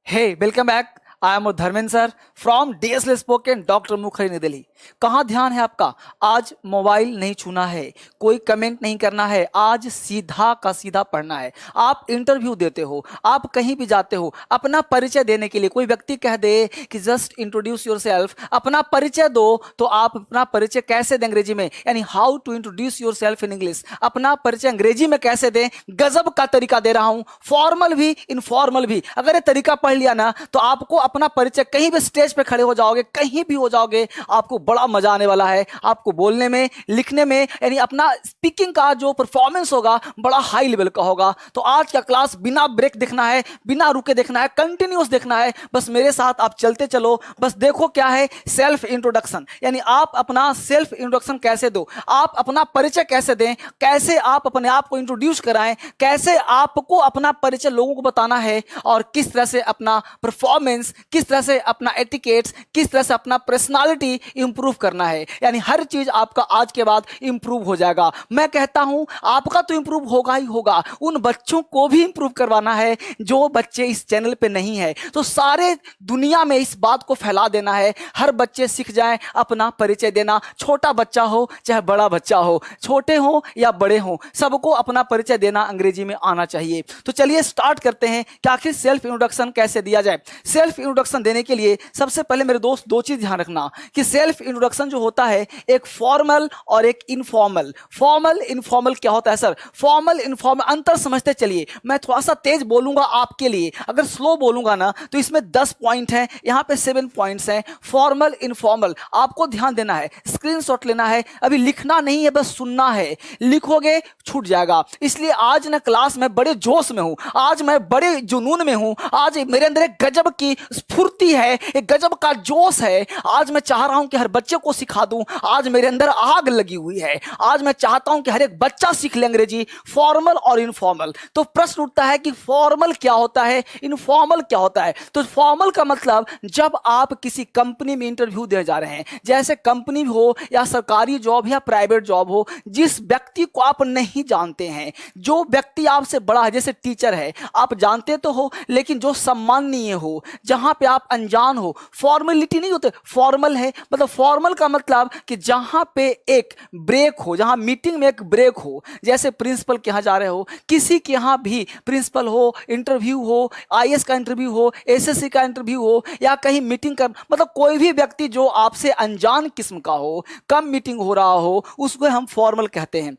Hey, welcome back. I am Dharmendra sir from DSL spoken doctor Mukherjee नई दिल्ली। कहाँ ध्यान है आपका? आज मोबाइल नहीं छूना है, कोई कमेंट नहीं करना है, आज सीधा का सीधा पढ़ना है। आप इंटरव्यू देते हो, आप कहीं भी जाते हो, अपना परिचय देने के लिए कोई व्यक्ति कह दे कि जस्ट इंट्रोड्यूस योरसेल्फ, अपना परिचय दो, तो आप अपना परिचय कैसे दें अंग्रेजी में, यानी how to introduce yourself in English. अपना परिचय अंग्रेजी में कैसे दें, गजब का तरीका दे रहा हूं, फॉर्मल भी इनफॉर्मल भी। अगर ये तरीका पढ़ लिया ना तो आपको अपना परिचय कहीं भी स्टेज पे खड़े हो जाओगे, कहीं भी हो जाओगे, आपको बड़ा मजा आने वाला है। आपको बोलने में, लिखने में, यानी अपना स्पीकिंग का जो परफॉर्मेंस होगा बड़ा हाई लेवल का होगा। तो आज का क्लास बिना ब्रेक देखना है, बिना रुके देखना है, कंटिन्यूस देखना है। बस मेरे साथ आप चलते चलो। बस देखो क्या है सेल्फ इंट्रोडक्शन, यानी आप अपना सेल्फ इंट्रोडक्शन कैसे दो, आप अपना परिचय कैसे दें, कैसे आप अपने आप को इंट्रोड्यूस कराएं, कैसे आपको अपना परिचय लोगों को बताना है, और किस तरह से अपना परफॉर्मेंस, किस तरह से अपना एटिकेट्स, किस तरह से अपना पर्सनालिटी इंप्रूव करना है। यानी हर चीज आपका आज के बाद इंप्रूव हो जाएगा। मैं कहता हूं आपका तो इंप्रूव होगा ही होगा, उन बच्चों को भी इंप्रूव करवाना है जो बच्चे इस चैनल पे नहीं है। तो सारे दुनिया में इस बात को फैला देना है, हर बच्चे सीख जाएं अपना परिचय देना। छोटा बच्चा हो चाहे बड़ा बच्चा हो, छोटे हो या बड़े हो, सबको अपना परिचय देना अंग्रेजी में आना चाहिए। तो चलिए स्टार्ट करते हैं कि आखिर सेल्फ इंट्रोडक्शन कैसे दिया जाए। सेल्फ इंट्रोडक्शन देने के लिए सबसे पहले मेरे दोस्त दो चीज ध्यान रखना कि सेल्फ इंट्रोडक्शन जो होता है एक फॉर्मल और एक इनफॉर्मल। फॉर्मल इनफॉर्मल क्या होता है सर? फॉर्मल इनफॉर्मल अंतर समझते चलिए। मैं थोड़ा सा तेज बोलूंगा आपके लिए, अगर स्लो बोलूंगा ना तो इसमें 10 पॉइंट है, यहां पे 7 पॉइंट्स हैं। फॉर्मल इनफॉर्मल आपको ध्यान देना है, स्क्रीनशॉट लेना है, अभी लिखना नहीं है, बस सुनना है। लिखोगे छूट जाएगा। इसलिए आज ना क्लास में बड़े जोश में हूं, आज मैं बड़े जुनून में हूं, आज मेरे अंदर एक गजब की स्फूर्ति है, एक गजब का जोश है। आज मैं चाह रहा हूं कि हर बच्चे को सिखा दूं, आज मेरे अंदर आग लगी हुई है। आज मैं चाहता हूं कि हर एक बच्चा सीख ले अंग्रेजी, फॉर्मल और इनफॉर्मल। तो प्रश्न उठता है कि फॉर्मल क्या होता है, इनफॉर्मल क्या होता है? तो फॉर्मल का मतलब जब आप किसी कंपनी में इंटरव्यू दे जा रहे हैं, जैसे कंपनी हो या सरकारी जॉब या प्राइवेट जॉब हो, जिस व्यक्ति को आप नहीं जानते हैं, जो व्यक्ति आपसे बड़ा है, जैसे टीचर है, आप जानते तो हो लेकिन जो सम्माननीय हो, जहां पे आप अनजान हो, फॉर्मेलिटी नहीं होते, फॉर्मल है। मतलब फॉर्मल का मतलब कि जहां पे एक ब्रेक हो, जहां मीटिंग में एक ब्रेक हो, जैसे प्रिंसिपल के यहां जा रहे हो, किसी के यहां भी प्रिंसिपल हो, इंटरव्यू हो, आईएएस का इंटरव्यू हो, एसएससी का इंटरव्यू हो, या कहीं मीटिंग का, मतलब कोई भी व्यक्ति जो आपसे अनजान किस्म का हो, कम मीटिंग हो रहा हो, उसको हम फॉर्मल कहते हैं।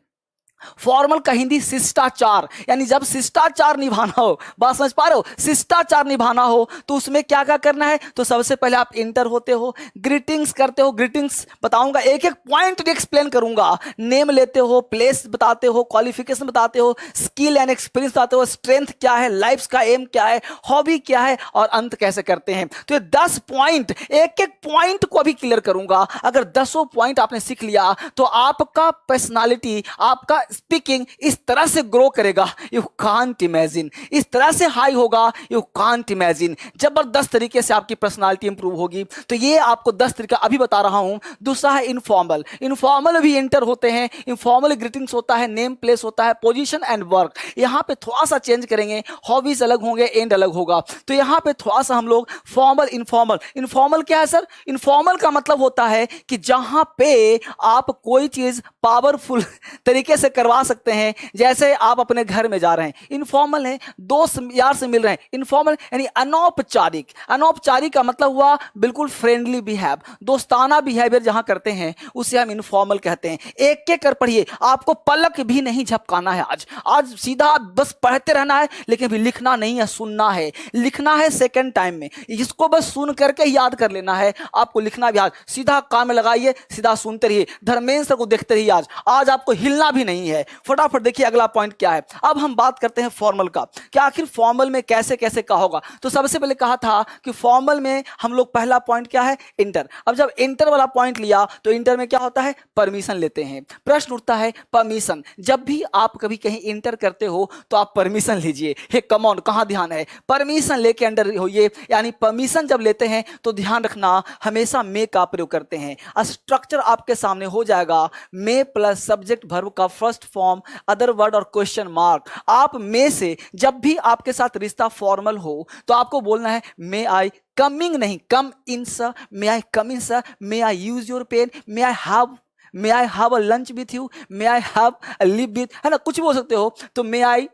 फॉर्मल का हिंदी शिष्टाचार, यानी जब शिष्टाचार निभाना हो, बात समझ पा रहे हो, शिष्टाचार निभाना हो तो उसमें क्या क्या करना है? तो सबसे पहले आप इंटर होते हो, ग्रीटिंग्स करते हो, ग्रीटिंग्स बताऊंगा, एक एक पॉइंट एक्सप्लेन करूंगा। नेम लेते हो, प्लेस बताते हो, क्वालिफिकेशन बताते हो, स्किल एंड एक्सपीरियंस बताते हो, स्ट्रेंथ क्या है, लाइफ का एम क्या है, हॉबी क्या है, और अंत कैसे करते हैं। तो ये 10 पॉइंट, एक एक पॉइंट को अभी क्लियर करूंगा। अगर 10 पॉइंट आपने सीख लिया तो आपका पर्सनालिटी, आपका स्पीकिंग इस तरह से ग्रो करेगा, यू कांट इमेजिन, इस तरह से हाई होगा, यू कांट इमेजिन। जबरदस्त तरीके से आपकी पर्सनालिटी इंप्रूव होगी। तो ये आपको 10 तरीका अभी बता रहा हूं। दूसरा है इनफॉर्मल। इनफॉर्मल भी इंटर होते हैं, इनफॉर्मल ग्रीटिंग्स होता है, नेम प्लेस होता है, पोजीशन एंड वर्क। यहां पे थोड़ा सा चेंज करेंगे, हॉबीज अलग होंगे, एंड अलग होगा। तो यहां पे थोड़ा सा हम लोग फॉर्मल इनफॉर्मल। इनफॉर्मल क्या है सर? इनफॉर्मल का मतलब होता है कि जहां पे आप कोई चीज पावरफुल तरीके से करवा सकते हैं, जैसे आप अपने घर में जा रहे हैं, इनफॉर्मल है, दोस्त यार से मिल रहे हैं, इनफॉर्मल यानी अनौपचारिक। अनौपचारिक का मतलब हुआ बिल्कुल फ्रेंडली बिहेव, दोस्ताना बिहेवियर जहां करते हैं उसे हम इनफॉर्मल कहते हैं। एक एक कर पढ़िए, आपको पलक भी नहीं झपकाना है। आज सीधा बस पढ़ते रहना है, लेकिन भी लिखना नहीं है, सुनना है। लिखना है सेकंड टाइम में, इसको बस सुन करके याद कर लेना है, आपको लिखना भी। आज सीधा काम में लगाइए, सीधा सुनते रहिए, धर्मेंद्र सर को देखते रहिए। आज आपको हिलना भी नहीं है। फटाफट देखिए अगला पॉइंट क्या है। अब हम बात करते हैं फॉर्मल का, कि आखिर फॉर्मल में कैसे कैसे का होगा। तो सबसे पहले कहा था कि फॉर्मल में हम लोग पहला पॉइंट क्या है? इंटर। अब जब इंटर वाला पॉइंट लिया तो इंटर में क्या होता है? परमिशन लेते हैं। प्रश्न उठता है परमिशन। जब भी आप कभी कहीं इंटर करते हो तो आप परमिशन लीजिए। हे कम ऑन, कहां ध्यान है? परमिशन लेके अंडर होइए। यानी परमिशन जब लेते हैं तो ध्यान रखना, हमेशा मे का प्रयोग करते हैं। स्ट्रक्चर आपके सामने हो जाएगा, मे प्लस सब्जेक्ट वर्ब का first first form, other word और क्वेश्चन मार्क। आप में से जब भी आपके साथ रिश्ता फॉर्मल हो तो आपको बोलना है मे आई कमिंग, नहीं come in sir, may I come in sir, may I use your pen, may I have a lunch with you, may I have a leave with, है ना, कुछ भी बोल सकते हो। तो may I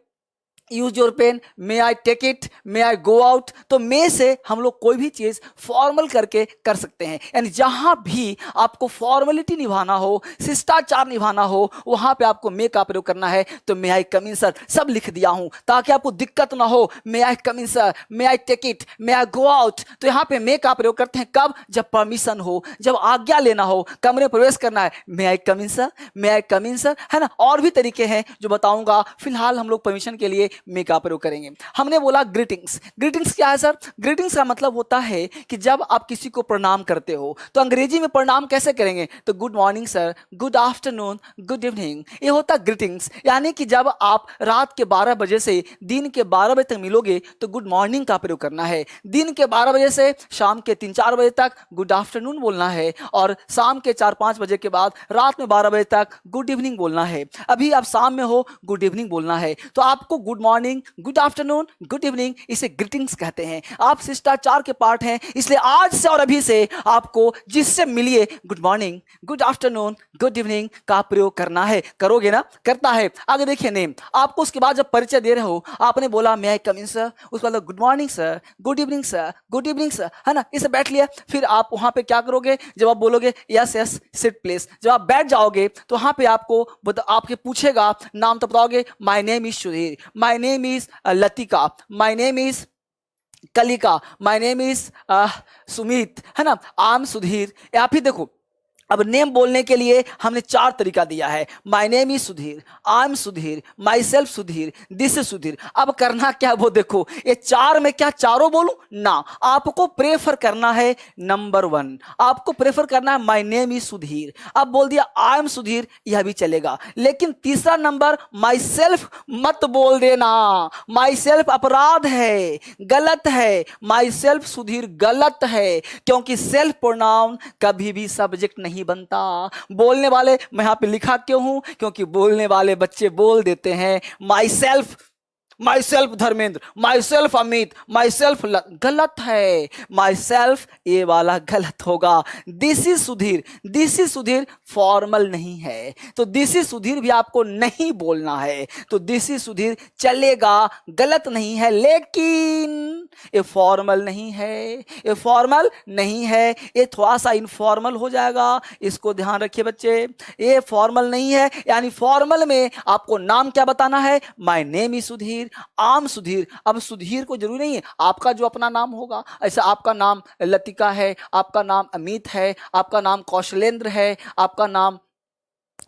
use your pen, may I take it, may I go out. तो मे से हम लोग कोई भी चीज फॉर्मल करके कर सकते हैं, यानी जहां भी आपको फॉर्मेलिटी निभाना हो, शिष्टाचार निभाना हो, वहां पे आपको मे का प्रयोग करना है। तो may I come in sir सब लिख दिया हूं ताकि आपको दिक्कत ना हो। May I come in sir, may I take it, may I go out. तो यहां पे मे का प्रयोग करते हैं कब? जब परमिशन हो, जब आज्ञा लेना हो, कमरे प्रवेश करना है, may I come in sir, may I come in sir, है ना। और भी तरीके हैं जो बताऊंगा, फिलहाल हम लोग परमिशन के लिए मे का प्रयोग करेंगे। हमने बोला ग्रीटिंग्स। ग्रीटिंग्स क्या है सर? ग्रीटिंग्स का मतलब होता है कि जब आप किसी को प्रणाम करते हो तो अंग्रेजी में प्रणाम कैसे करेंगे? तो good morning sir, good afternoon, good evening, ये होता ग्रीटिंग्स। यानी कि जब आप रात के 12 बजे से दिन के 12 बजे तक मिलोगे तो गुड मॉर्निंग का प्रयोग करना है। दिन के 12 बजे से शाम के 3-4 बजे तक गुड आफ्टरनून बोलना है, और शाम के 4-5 बजे के बाद रात में 12 बजे तक गुड इवनिंग बोलना है। अभी आप शाम में हो, गुड इवनिंग बोलना है। तो आपको good morning, good afternoon, good evening, इसे ग्रीटिंग्स कहते हैं। आप शिष्टाचार के पार्ट हैं, इसलिए आज से और अभी से आपको जिससे मिलिए good morning, good afternoon, good evening का प्रयोग करना है। करोगे ना? करता है। आगे देखिए नेम। आपको उसके बाद जब परिचय दे रहे हो, आपने बोला मे आई कम इन सर, उसके बाद good morning sir, good evening sir, good evening sir, है ना, इसे बैठ लिया। फिर आप वहां पे क्या करोगे? जब आप बोलोगे यस यस सिट प्लेस, जब आप बैठ जाओगे तो वहां पे आपको आपके पूछेगा नाम, तो बताओगे my name is Sudhir, my name is Latika, my name is Kalika, my name is Sumit, है ना, आम सुधीर। या फिर देखो, अब नेम बोलने के लिए हमने 4 तरीका दिया है। My name is Sudhir, I am Sudhir, my self Sudhir, this is Sudhir. अब करना क्या वो देखो, ये 4 में क्या चारों बोलूं ना, आपको प्रेफर करना है नंबर 1, आपको प्रेफर करना है माय नेम इज सुधीर। अब बोल दिया आई एम सुधीर, यह भी चलेगा, लेकिन तीसरा नंबर माई सेल्फ मत बोल देना। माई सेल्फ अपराध है, गलत है, माई सेल्फ सुधीर गलत है, क्योंकि सेल्फ प्रोनाउन कभी भी सब्जेक्ट नहीं बनता। बोलने वाले, मैं यहां पे लिखा क्यों हूं? क्योंकि बोलने वाले बच्चे बोल देते हैं my self, my self Dharmendra, my self Amit, my self, गलत है। माई सेल्फ ये वाला गलत होगा। This is Sudhir, this is Sudhir formal नहीं है, तो दिस इज सुधीर भी आपको नहीं बोलना है। तो दिस इज सुधीर चलेगा, गलत नहीं है, लेकिन ये फॉर्मल नहीं है, ये फॉर्मल नहीं है, ये थोड़ा सा इनफॉर्मल हो जाएगा। इसको ध्यान रखिए बच्चे, ये फॉर्मल नहीं है। यानी फॉर्मल में आपको नाम क्या बताना है? माय नेम इज सुधीर, आम सुधीर। अब सुधीर को जरूरी नहीं है आपका जो अपना नाम होगा, ऐसा आपका नाम लतिका है, आपका नाम अमित है, आपका नाम कौशलेंद्र है, आपका नाम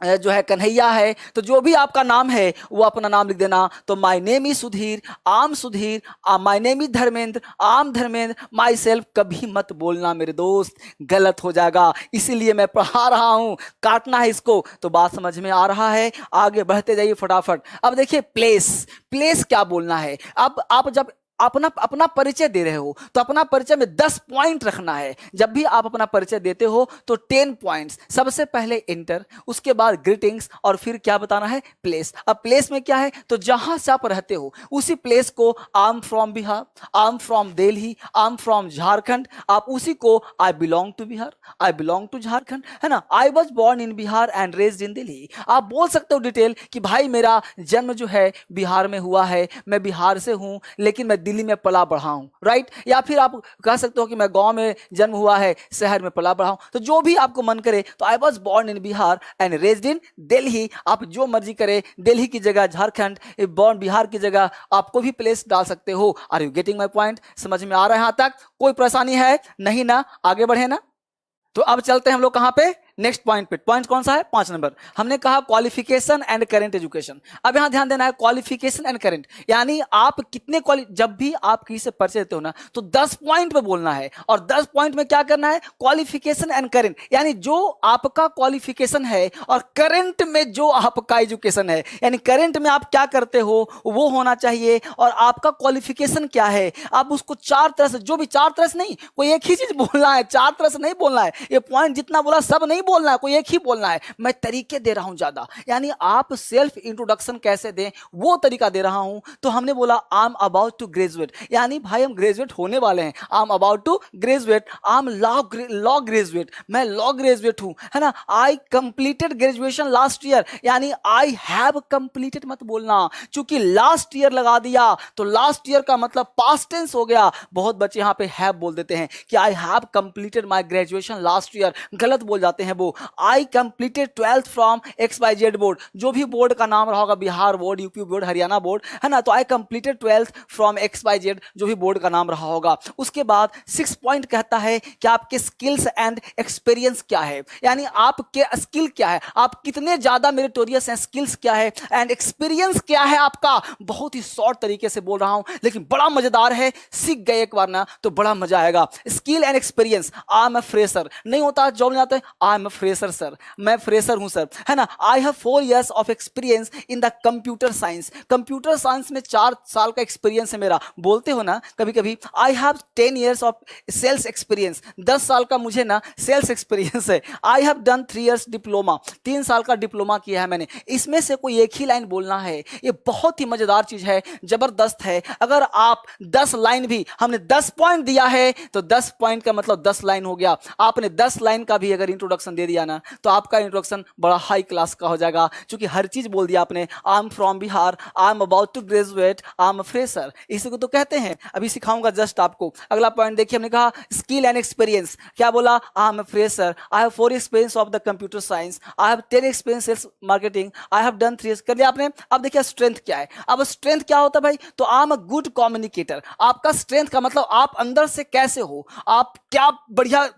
जो है कन्हैया है, तो जो भी आपका नाम है वो अपना नाम लिख देना। तो माय नेम इज सुधीर, आम Sudhir, my name is Dharmendra, आम धर्मेंद्र, माई सेल्फ कभी मत बोलना मेरे दोस्त, गलत हो जाएगा। इसीलिए मैं पढ़ा रहा हूं, काटना है इसको। तो बात समझ में आ रहा है? आगे बढ़ते जाइए फटाफट। अब देखिए प्लेस, प्लेस क्या बोलना है। अब आप जब अपना अपना परिचय दे रहे हो तो अपना परिचय में 10 पॉइंट रखना है। जब भी आप अपना परिचय देते हो तो 10 पॉइंट्स। सबसे पहले इंटर, उसके बाद ग्रीटिंग्स, और फिर क्या बताना है? प्लेस। अब प्लेस में क्या है? तो जहां से आप रहते हो उसी प्लेस को I am from Bihar, I am from Delhi, I am from Jharkhand, आप उसी को I belong to Bihar, I belong to Jharkhand, है ना। I was born in Bihar and raised in Delhi. आप बोल सकते हो डिटेल कि भाई मेरा जन्म जो है बिहार में हुआ है, मैं बिहार से हूं, लेकिन मैं दिल्ली में पला बढ़ा हूं, राइट। या फिर आप कह सकते हो कि मैं गांव में जन्म हुआ है, शहर में पला बढ़ा हूं। तो जो भी आपको मन करे, तो आई was born in Bihar and raised in Delhi, आप जो मर्जी करे, दिल्ली की जगह झारखंड, बॉर्न बिहार की जगह आपको भी प्लेस डाल सकते हो। Are you getting my point? समझ में आ रहा है यहां तक? कोई परेशानी है? नहीं ना? आगे बढ़े ना। तो अब चलते हैं हम लोग कहां पे? नेक्स्ट पॉइंट पे। पॉइंट कौन सा है? 5 नंबर। हमने कहा क्वालिफिकेशन एंड करंट एजुकेशन। अब यहां ध्यान देना है, क्वालिफिकेशन एंड करंट, यानी आप कितने जब भी आप किसी से परिचय देते हो ना, तो 10 पॉइंट पे बोलना है। और 10 पॉइंट में क्या करना है? क्वालिफिकेशन एंड करंट, यानी जो आपका क्वालिफिकेशन है और करंट में जो आपका एजुकेशन है, यानी करंट में आप क्या करते हो वो होना चाहिए, और आपका क्वालिफिकेशन क्या है। आप उसको 4 तरह से, जो भी 4 तरह से नहीं, कोई एक ही चीज बोलना है, 4 तरह से नहीं बोलना है। ये पॉइंट जितना बोला सब नहीं बोलना है, कोई एक ही बोलना है, मैं तरीके दे रहा हूं ज्यादा, यानी आप सेल्फ इंट्रोडक्शन कैसे दें वो तरीका दे रहा हूं। तो हमने बोला I am about to graduate, यानी भाई हम ग्रेजुएट होने वाले हैं, I am about to graduate, I am law graduate, मैं लॉ ग्रेजुएट हूं, है ना। I completed graduation last year, यानी आई हैव कंप्लीटेड मत बोलना, क्योंकि लास्ट ईयर लगा दिया तो लास्ट ईयर का मतलब पास्ट टेंस हो गया। बहुत बच्चे यहां पे हैव बोल देते हैं कि I have completed my graduation last year, गलत बोल जाते हैं वो। I completed 12th from XYZ board, जो भी बोर्ड का नाम रहा होगा, Bihar board, UP board, Haryana board, है ना। तो I completed 12th from XYZ, जो भी बोर्ड का नाम रहा होगा। उसके बाद 6 पॉइंट कहता है कि आपके स्किल्स एंड एक्सपीरियंस क्या है, यानी आपके स्किल क्या है, आप कितने ज्यादा मेरिटोरियस हैं, स्किल्स क्या है एंड एक्सपीरियंस क्या है आपका। बहुत ही शॉर्ट तरीके से बोल रहा हूं लेकिन बड़ा मजेदार है, सीख गए एक बार ना तो बड़ा मजा आएगा। Skill and experience, I am a fresher, नहीं होता जॉब नहीं आता है, I am a fresher sir, मैं फ्रेशर हूं सर, है ना। I have 4 years of experience in the computer science, computer science में 4 साल का एक्सपीरियंस है मेरा, बोलते हो ना कभी कभी। I have 10 years of sales experience, 10 साल का मुझे ना सेल्स एक्सपीरियंस है। I have done 3 years diploma, 3 साल का डिप्लोमा किया है मैंने। इसमें से कोई एक ही लाइन बोलना है, ये बहुत ही मजेदार चीज है, जबरदस्त है। अगर आप 10 लाइन भी, हमने 10 पॉइंट दिया है तो 10 पॉइंट का मतलब 10 लाइन हो गया। आपने 10 लाइन का भी अगर इंट्रोडक्शन दे दिया ना तो आपका इंट्रोडक्शन बड़ा हाई क्लास का हो जाएगा, क्योंकि हर चीज बोल दिया आपने। I am from Bihar, I am about to graduate, I am a fresher, इसी को तो कहते हैं। अभी सिखाऊंगा जस्ट आपको। अगला पॉइंट देखिए, हमने कहा स्किल एंड एक्सपीरियंस, क्या बोला, I am a fresher, I have 4 experience of the computer science, I have 10 experience sales marketing, I have done 3 years, कर लिया आपने। अब देखिए स्ट्रेंथ क्या है। अब स्ट्रेंथ क्या होता है भाई, तो I am a good communicator, आपका स्ट्रेंथ का मतलब आप अंदर से कैसे हो, आप क्या बढ़िया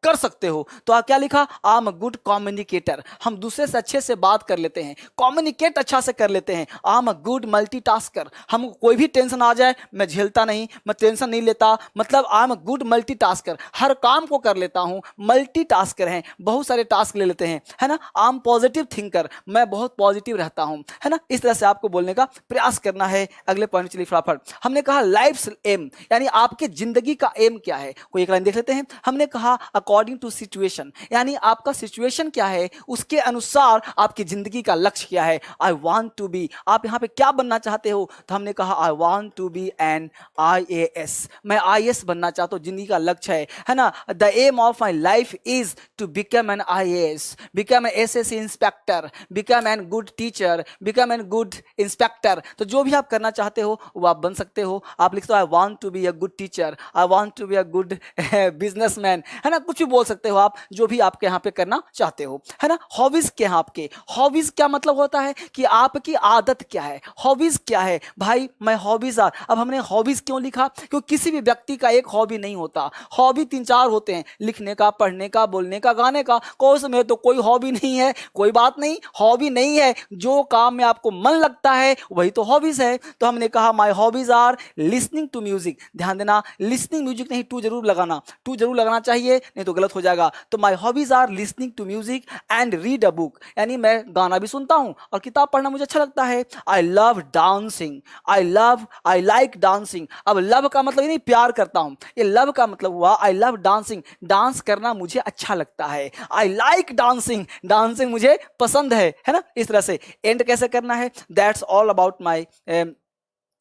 कर सकते हो। तो आप क्या लिखा, आई एम अ गुड कम्युनिकेटर, हम दूसरे से अच्छे से बात कर लेते हैं, कम्युनिकेट अच्छा से कर लेते हैं। I am a good multitasker, हम कोई भी टेंशन आ जाए मैं झेलता नहीं, मैं टेंशन नहीं लेता, मतलब I am a good multitasker, हर काम को कर लेता हूं। मल्टीटास्कर हैं, बहुत सारे टास्क ले लेते हैं, है ना। आई एम पॉजिटिव थिंकर, मैं बहुत पॉजिटिव रहता हूं, है ना। इस तरह से आपको बोलने का प्रयास करना है। अगले पॉइंट चलिए फटाफट। हमने कहा लाइफ्स एम, यानी आपके जिंदगी का एम क्या है, कोई एक लाइन देख लेते हैं। हमने कहा अकॉर्डिंग टू सिचुएशन, यानी आपका सिचुएशन क्या है उसके अनुसार आपकी जिंदगी का लक्ष्य क्या है। आई वांट टू बी, आप यहां पे क्या बनना चाहते हो, तो हमने कहा I want to be an IAS, मैं IAS बनना चाहता हूं, जिंदगी का लक्ष्य है ना। The aim of my life is to become an IAS, become an SSC inspector, become an good teacher, become an good inspector. तो जो भी आप करना चाहते हो वो आप बन सकते हो। आप लिखते हो I want to be a good teacher, I want to be a good businessman, है ना, कुछ भी बोल सकते हो आप, जो भी आपके यहाँ पे करना चाहते हो, है ना। हॉबीज क्या है आपके, हॉबीज क्या मतलब होता है कि आपकी आदत क्या है, हॉबीज क्या है भाई। मैं हॉबीज आर, अब हमने हॉबीज क्यों लिखा, क्योंकि किसी भी व्यक्ति का एक हॉबी नहीं होता, हॉबी 3-4 होते हैं, लिखने का, पढ़ने का, बोलने का, गाने का। कोर्स में तो कोई हॉबी नहीं है, कोई बात नहीं, हॉबी नहीं है, जो काम में आपको मन लगता है वही तो हॉबीज है। तो हमने कहा my hobbies are listening to music, ध्यान देना लिसनिंग म्यूजिक नहीं, टू जरूर लगाना, टू जरूर लगाना चाहिए, नहीं तो गलत हो जाएगा। तो my hobbies are listening to music and read a book, यानी मैं गाना भी सुनता हूं और किताब पढ़ना मुझे अच्छा लगता है। I love dancing, I like dancing. अब लव का मतलब ये नहीं प्यार करता हूं, ये लव का मतलब हुआ आई लव डांसिंग, डांस करना मुझे अच्छा लगता है। आई लाइक डांसिंग, डांसिंग मुझे पसंद है ना। इस तरह से एंड कैसे करना है, that's all about my,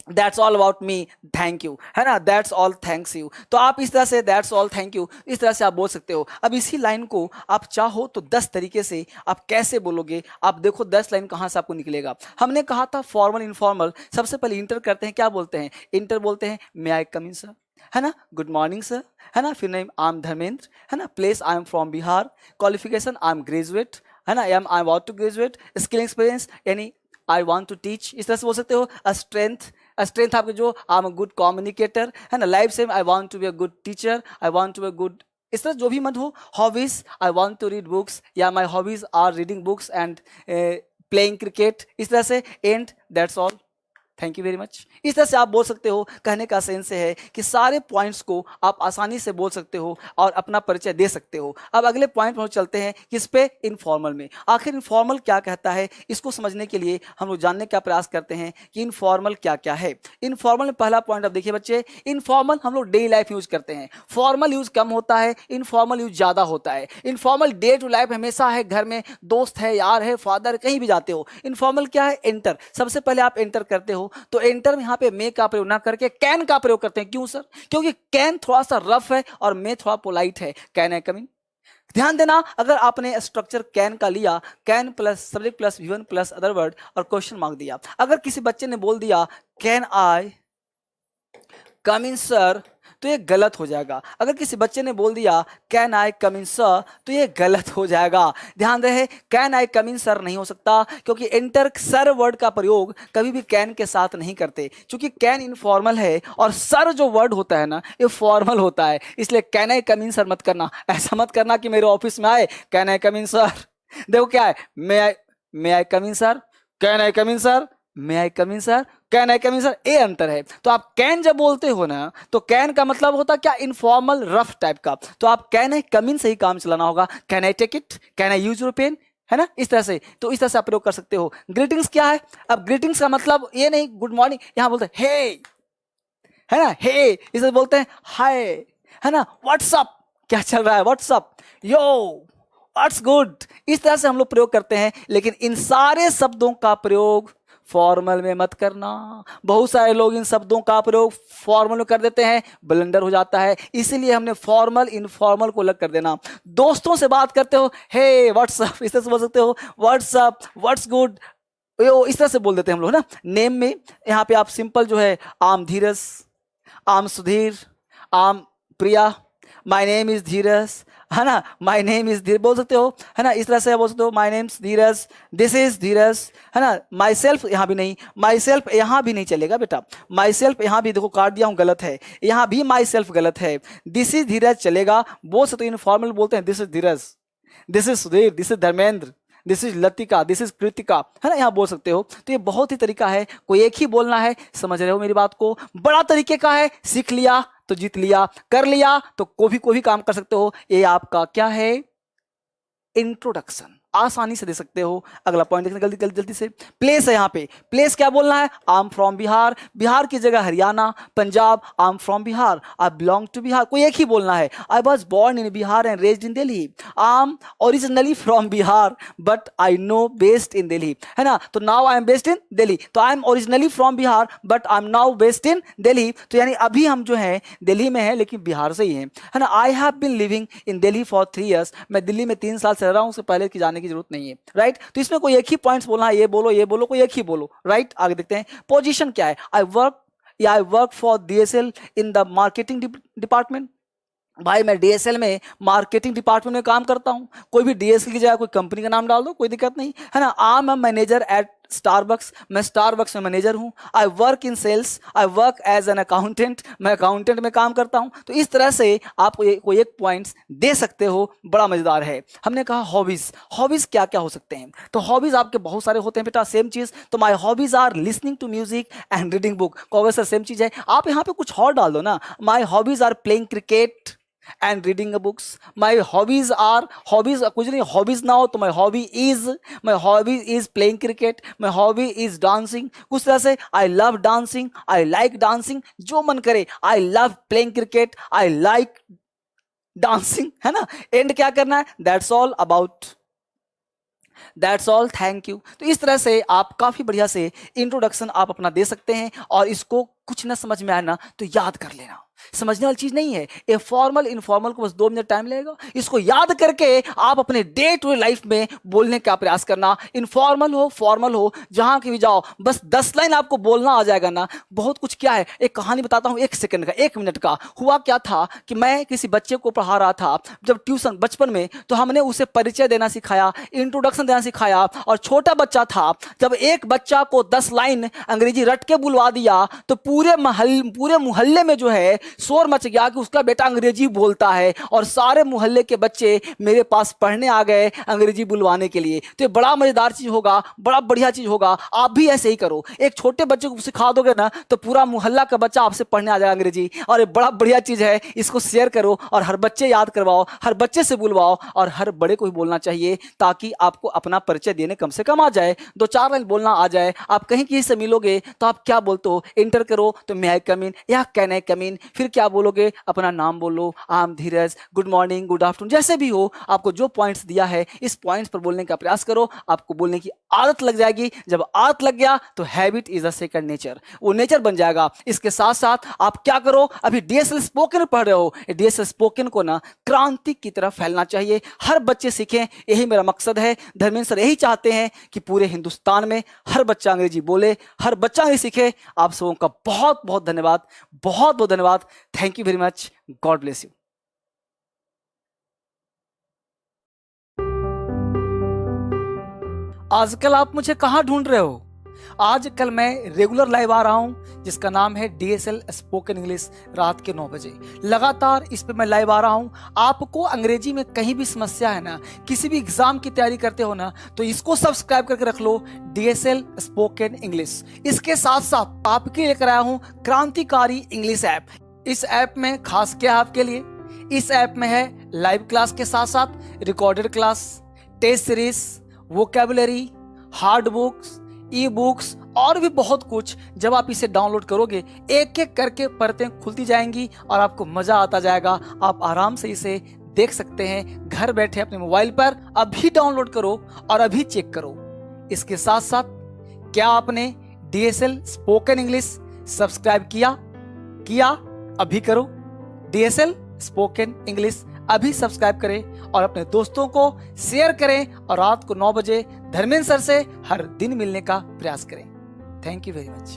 that's all about me, thank you, है ना, दैट्स ऑल थैंक्स यू। तो आप इस तरह से दैट्स ऑल थैंक यू इस तरह से आप बोल सकते हो। अब इसी लाइन को आप चाहो तो 10 तरीके से आप कैसे बोलोगे, आप देखो 10 लाइन कहां से आपको निकलेगा। हमने कहा था फॉर्मल इनफॉर्मल, सबसे पहले इंटर करते हैं, क्या बोलते हैं, इंटर बोलते हैं मे आई कम इन सर, है ना, गुड मॉर्निंग सर, है ना, फिर नेम आई एम धर्मेंद्र, है ना, place I am from Bihar, qualification I am graduate, है ना, I am about to graduate, skill experience यानी आई वांट टू टीच, इस तरह से बोल सकते हो। स्ट्रेंथ आपके जो I am a good communicator, है ना, life same I want to be a good teacher, I want to be a good, इस तरह जो भी मत हो। Hobbies I want to read books, या my hobbies are reading books and playing cricket, इस तरह से and that's all. Thank you very much. इस तरह से आप बोल सकते हो। कहने का सेंस है कि सारे पॉइंट्स को आप आसानी से बोल सकते हो और अपना परिचय दे सकते हो। अब अगले पॉइंट पर चलते हैं, किस पे? इनफॉर्मल में। आखिर इनफॉर्मल क्या कहता है, इसको समझने के लिए हम लोग जानने का प्रयास करते हैं कि इनफॉर्मल क्या क्या है। इनफॉर्मल में पहला पॉइंट अब देखिए बच्चे, इनफॉर्मल हम लोग डेली लाइफ यूज करते हैं। फॉर्मल यूज कम होता है, इनफॉर्मल यूज ज्यादा होता है। इनफॉर्मल डे टू लाइफ हमेशा है, घर में दोस्त है, यार है, फादर, कहीं भी जाते हो। इनफॉर्मल क्या है? एंटर। सबसे पहले आप एंटर करते हो तो एंटर में यहाँ पे मे का प्रयोग ना करके कैन का प्रयोग करते हैं। क्यों सर? क्योंकि कैन थोड़ा सा रफ है और मे थोड़ा पोलाइट है। Can I come in? ध्यान देना, अगर आपने स्ट्रक्चर कैन का लिया, can plus subject plus V one plus other word और क्वेश्चन मार्क दिया। अगर किसी बच्चे ने बोल दिया can I come in sir, तो ये गलत हो जाएगा। अगर किसी बच्चे ने बोल दिया can I come in sir, तो ये गलत हो जाएगा। ध्यान रहे, can I come in sir नहीं हो सकता, क्योंकि एंटर सर वर्ड का प्रयोग कभी भी कैन के साथ नहीं करते, क्योंकि कैन इनफॉर्मल है और सर जो वर्ड होता है ना, ये फॉर्मल होता है। इसलिए can I come in sir मत करना। ऐसा मत करना कि मेरे ऑफिस में आए can I come in sir. देखो क्या है, may I come in sir, can I come in sir, may I come in sir, can I come in sir, ये अंतर है। तो आप कैन जब बोलते हो ना, तो कैन का मतलब होता क्या? इनफॉर्मल रफ टाइप का। तो आप कैन आई कम इन से ही काम चलाना होगा। Can I take it, can I use your pen, है ना, इस तरह से। तो इस तरह से आप प्रयोग कर सकते हो। ग्रीटिंग्स क्या है? अब ग्रीटिंग्स का मतलब ये नहीं गुड मॉर्निंग, यहां बोलते हैं हे, है ना, हे। इसे बोलते हैं हाय, है ना, व्हाट्सअप, क्या चल रहा है, व्हाट्सअप, यो, व्हाट्स गुड। इस तरह से हम लोग प्रयोग करते हैं। लेकिन इन सारे शब्दों का प्रयोग फॉर्मल में मत करना। बहुत सारे लोग इन शब्दों का प्रयोग फॉर्मल में कर देते हैं, ब्लंडर हो जाता है। इसीलिए हमने फॉर्मल इनफॉर्मल को अलग कर देना। दोस्तों से बात करते हो, हे व्हाट्सअप, इस तरह से बोल सकते हो, व्हाट्सअप, व्हाट्स गुड, इस तरह से बोल देते हैं हम लोग ना। नेम में यहाँ पे आप सिंपल जो है, आम धीरज, आम सुधीर, आम प्रिया, माई नेम इज धीरज, है ना, माई नेम इज धीरज बोल सकते हो, है ना। इस तरह से बोल सकते हो, my name Dheeraj, this is Dheeraj, है ना। माई सेल्फ यहाँ भी नहीं, माई सेल्फ यहाँ भी नहीं चलेगा बेटा। माई सेल्फ यहाँ भी देखो काट दिया हूँ, गलत है। यहाँ भी माई सेल्फ गलत है। दिस इज धीरज चलेगा। बोल सकते हो इनफॉर्मल बोलते हैं, this is Dheeraj, this is Sudhir, this is Dharmendra, this is Latika, this is Kritika, है ना, यहाँ बोल सकते हो। तो ये बहुत ही तरीका है, कोई एक ही बोलना है। समझ रहे हो मेरी बात को? बड़ा तरीके का है, सीख लिया तो जीत लिया, कर लिया तो कोई भी काम कर सकते हो। ये आपका क्या है? इंट्रोडक्शन। आसानी से दे सकते हो। अगला पॉइंट देखने जल्दी जल्दी से। प्लेस है यहाँ पे। प्लेस क्या बोलना है? I am from Bihar. Bihar की जगह Haryana, Punjab. I am from Bihar, I belong to Bihar, कोई एक ही बोलना है। I was born in Bihar and raised in Delhi. I am originally from Bihar but I now based in Delhi, है ना। तो now I am based in Delhi. तो I am originally from Bihar but I am now based in Delhi. तो यानी अभी हम जो है दिल्ली में है, लेकिन बिहार से ही है ना। I have been living in Delhi for 3 years। मैं दिल्ली में 3 साल से रह रहा हूँ, उससे पहले की जाने की जरूरत नहीं है, राइट। तो इसमें कोई एक ही पॉइंट्स बोलना है, ये बोलो ये बोलो, कोई एक ही बोलो, राइट। आगे देखते हैं। पोजीशन क्या है? I work for DSL in the marketing department. भाई मैं DSL में मार्केटिंग डिपार्टमेंट में काम करता हूं। कोई भी DSL की जगह कोई कंपनी का नाम डाल दो, कोई दिक्कत नहीं, है ना। I am manager at Starbucks, मैं स्टारबक्स में मैनेजर हूं। I work in sales, I work as an accountant, मैं अकाउंटेंट में काम करता हूं। तो इस तरह से आप कोई एक पॉइंट्स दे सकते हो। बड़ा मजेदार है। हमने कहा हॉबीज। हॉबीज क्या क्या हो सकते हैं? तो हॉबीज आपके बहुत सारे होते हैं बेटा, सेम चीज। तो my hobbies are listening to music and reading book. कहोगे सर सेम चीज है, आप यहाँ पे कुछ और डाल दो ना। My hobbies are playing cricket and reading the books. My hobbies are, hobbies कुछ नहीं, hobbies ना हो तो my hobby is playing cricket, my hobby is dancing। कुछ तरह से I love dancing, I like dancing, जो मन करे। I love playing cricket, I like dancing, है ना। एंड क्या करना है? That's all about, that's all, thank you. तो इस तरह से आप काफी बढ़िया से इंट्रोडक्शन आप अपना दे सकते हैं। और इसको कुछ ना समझ में आए ना तो याद कर लेना, समझने वाली चीज नहीं है। ये फॉर्मल इनफॉर्मल को बस 2 मिनट टाइम लगेगा। इसको याद करके आप अपने डे टू डे लाइफ में बोलने का प्रयास करना। इनफॉर्मल हो फॉर्मल हो, जहां की भी जाओ, बस 10 लाइन आपको बोलना आ जाएगा ना, बहुत कुछ। क्या है, एक कहानी बताता हूं, 1 सेकंड का, 1 मिनट का। हुआ क्या था कि मैं किसी बच्चे को पढ़ा रहा था जब ट्यूशन बचपन में, तो हमने उसे परिचय देना सिखाया, इंट्रोडक्शन देना सिखाया। और छोटा बच्चा था, जब एक बच्चा को 10 लाइन अंग्रेजी रट के बुलवा दिया तो पूरे मोहल्ले में जो है शोर मच गया कि उसका बेटा अंग्रेजी बोलता है और सारे मोहल्ले के बच्चे मेरे पास पढ़ने आ गए अंग्रेजी बुलवाने के लिए। तो ये बड़ा मजेदार चीज होगा, बड़ा बढ़िया चीज होगा। आप भी ऐसे ही करो, एक छोटे बच्चे को सिखा दोगे ना तो पूरा मोहल्ला का बच्चा आपसे पढ़ने आ जाएगा अंग्रेजी। और ये बड़ा बढ़िया चीज है, इसको शेयर करो और हर बच्चे याद करवाओ, हर बच्चे से बुलवाओ और हर बड़े को भी बोलना चाहिए, ताकि आपको अपना परिचय देने कम से कम आ जाए, 2-4 लाइन बोलना आ जाए। आप कहीं किसी से मिलोगे तो आप क्या बोलते हो, इंटर करो तो मे आई कम इन या कैन आई कम इन, फिर क्या बोलोगे, अपना नाम बोलो, I am Dheeraj, good morning, good afternoon, जैसे भी हो आपको जो पॉइंट्स दिया है इस पॉइंट्स पर बोलने का प्रयास करो। आपको बोलने की आदत लग जाएगी। जब आदत लग गया तो habit is a second nature, वो नेचर बन जाएगा। इसके साथ साथ आप क्या करो, अभी डीएसएल स्पोकन पढ़ रहे हो, डीएसएल स्पोकन को ना क्रांति की तरफ फैलना चाहिए, हर बच्चे सीखें, यही मेरा मकसद है। धर्मेंद्र सर यही चाहते हैं कि पूरे हिंदुस्तान में हर बच्चा अंग्रेजी बोले, हर बच्चा अंग्रेजी सीखे। आप सबों का बहुत बहुत धन्यवाद, बहुत बहुत धन्यवाद। Thank you very much, God bless you. आजकल आप मुझे कहां ढूंढ रहे हो? आजकल मैं रेगुलर लाइव आ रहा हूं जिसका नाम है डीएसएल स्पोकन इंग्लिश, रात के 9 बजे लगातार इस पे मैं लाइव आ रहा हूं। आपको अंग्रेजी में कहीं भी समस्या है ना, किसी भी एग्जाम की तैयारी करते हो ना, तो इसको सब्सक्राइब करके रख लो, डीएसएल स्पोकन इंग्लिश। इसके साथ साथ आपके लिए लेकर आया हूं क्रांतिकारी इंग्लिश ऐप। इस ऐप में खास क्या है आपके लिए, इस ऐप में है लाइव क्लास के साथ साथ recorded class, test series, vocabulary, hard books, e books और भी बहुत कुछ। जब आप इसे डाउनलोड करोगे एक एक करके परतें खुलती जाएंगी और आपको मजा आता जाएगा। आप आराम से इसे देख सकते हैं घर बैठे अपने मोबाइल पर। अभी डाउनलोड करो और अभी चेक करो। इसके साथ साथ क्या आपने डीएसएल स्पोकन इंग्लिश सब्सक्राइब किया? अभी करो, डीएसएल स्पोकन इंग्लिश अभी सब्सक्राइब करें और अपने दोस्तों को शेयर करें और रात को 9 बजे धर्मेंद्र सर से हर दिन मिलने का प्रयास करें। Thank you very much.